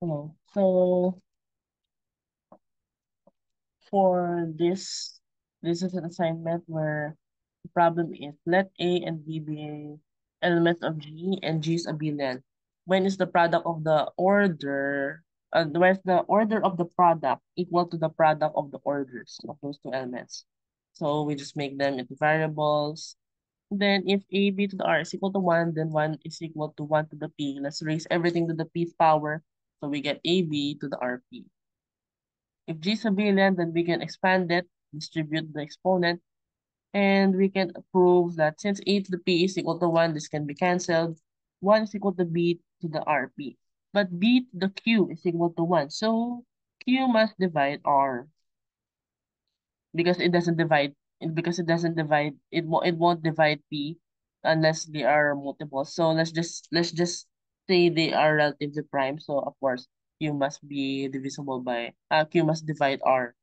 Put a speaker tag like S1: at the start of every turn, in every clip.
S1: So for this is an assignment where the problem is let A and B be elements of G and G is abelian. When is the product of the order, when is the order of the product equal to the product of the orders of those two elements? So we just make them into variables. Then if AB to the R is equal to 1, then 1 is equal to 1 to the P. Let's raise everything to the P's power. So we get AB to the RP. If G is abelian, then we can expand it, distribute the exponent, and we can prove that since A to the P is equal to 1, this can be cancelled. 1 is equal to B to the RP. But B to the Q is equal to 1. So Q must divide R because it doesn't divide it won't divide P unless they are multiple. So let's just say they are relatively prime. So of course Q must be divisible by Q must divide R.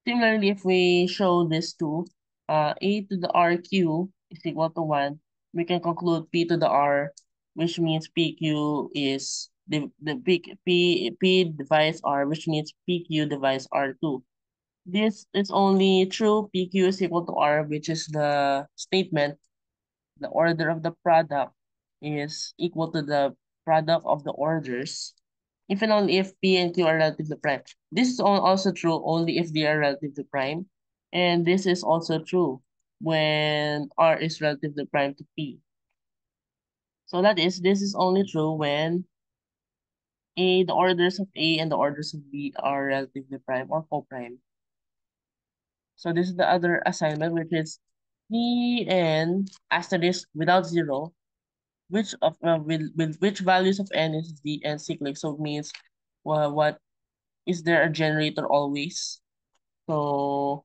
S1: Similarly, if we show this to A to the RQ is equal to 1, we can conclude P to the R, which means PQ is the P divides R, which means PQ divides R2. This is only true PQ is equal to R, which is the statement, the order of the product is equal to the product of the orders, if and only if P and Q are relatively prime. This is also true only if they are relatively prime, and this is also true when R is relatively prime to P. So that is, this is only true when the orders of A and the orders of B are relatively prime or co-prime. So this is the other assignment, which is P and asterisk without zero, which of with which values of n is the n cyclic. So it means what is there a generator always? So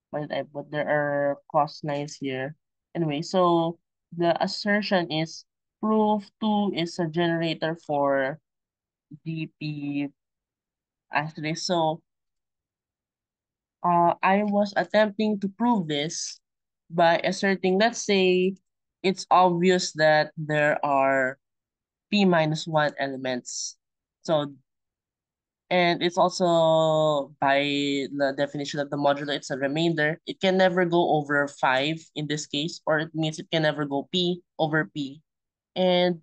S1: what did I put? There are cross lines here. Anyway, so the assertion is proof 2 is a generator for dp asterisk. So I was attempting to prove this by asserting, let's say it's obvious that there are p minus 1 elements. So, and it's also by the definition of the modulo, it's a remainder. It can never go over 5 in this case, or it means it can never go p over p. And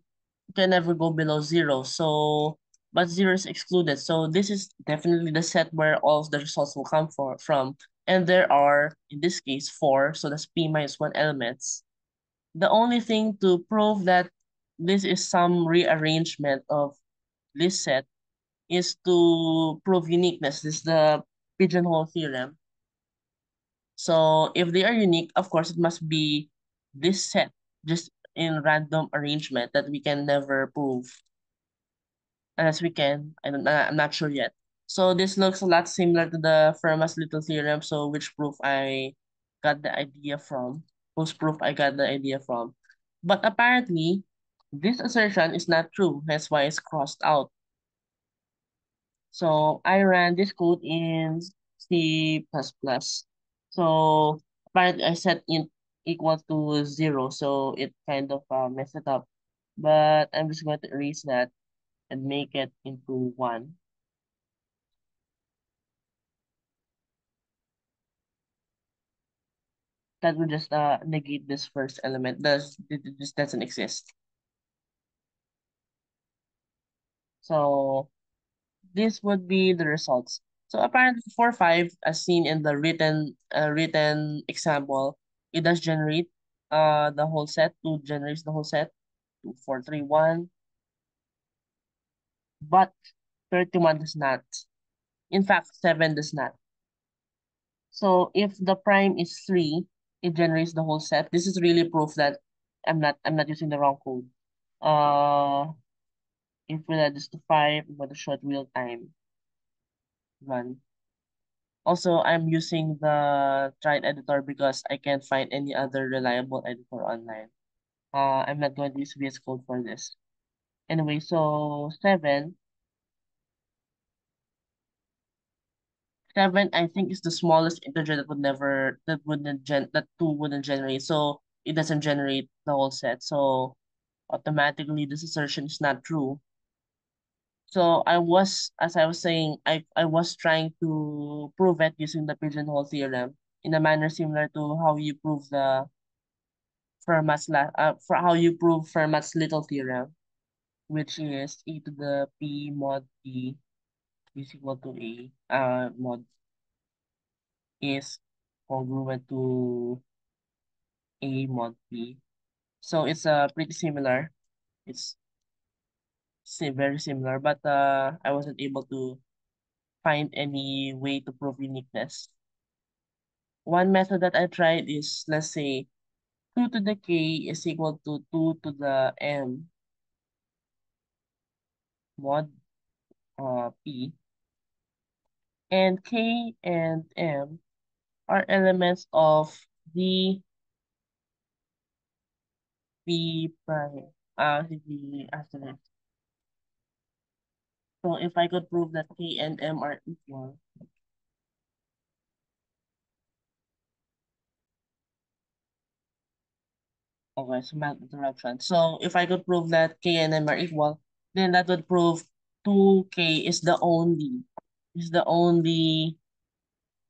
S1: it can never go below 0. So, but 0 is excluded. So this is definitely the set where all of the results will come from. And there are, in this case, 4. So that's p minus 1 elements. The only thing to prove that this is some rearrangement of this set is to prove uniqueness. This is the pigeonhole theorem. So if they are unique, of course, it must be this set, just in random arrangement that we can never prove. Unless we can, I'm not sure yet. So this looks a lot similar to the Fermat's little theorem, so which proof I got the idea from, whose proof I got the idea from. But apparently, this assertion is not true, that's why it's crossed out. So I ran this code in C++. So apparently I set int equal to 0, so it kind of messed it up. But I'm just going to erase that and make it into 1. That would just negate this first element. It just doesn't exist. So this would be the results. So apparently for 5, as seen in the written example, it does generate the whole set. 2 generates the whole set. 2, 4, 3, 1. But 31 does not. In fact, 7 does not. So if the prime is 3, it generates the whole set. This is really proof that I'm not using the wrong code. If we add this to 5, I'm going to show it real time run. Also, I'm using the Tried editor because I can't find any other reliable editor online. I'm not going to use VS Code for this. Anyway, so 7 I think is the smallest integer that would never that wouldn't gen that 2 wouldn't generate. So it doesn't generate the whole set. So automatically this assertion is not true. So as I was saying, I was trying to prove it using the pigeonhole theorem in a manner similar to how you prove the for how you prove Fermat's little theorem, which is e to the p mod p is equal to a mod is congruent to a mod p. So it's pretty similar. It's very similar, but I wasn't able to find any way to prove uniqueness. One method that I tried is, let's say, 2 to the k is equal to 2 to the m mod p, and k and m are elements of the p prime, the asterisk. So if I could prove that k and m are equal, okay, so math interruption. So if I could prove that k and m are equal, then that would prove 2k is the only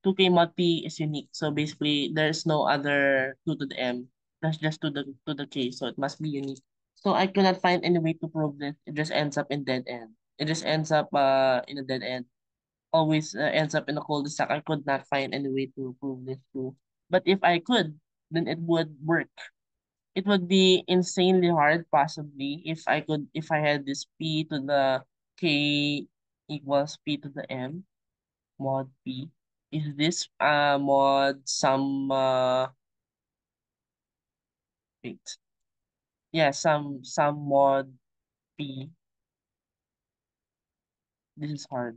S1: 2k mod p is unique. So basically there's no other 2 to the m. That's just to the k. So it must be unique. So I cannot find any way to prove this. It just ends up in dead end. It just ends up in a dead end. Always ends up in a cul-de-sac. I could not find any way to prove this too. But if I could, then it would work. It would be insanely hard, possibly, if I had this p to the k equals p to the m mod p. Is this mod some wait. Yeah, some mod p. This is hard.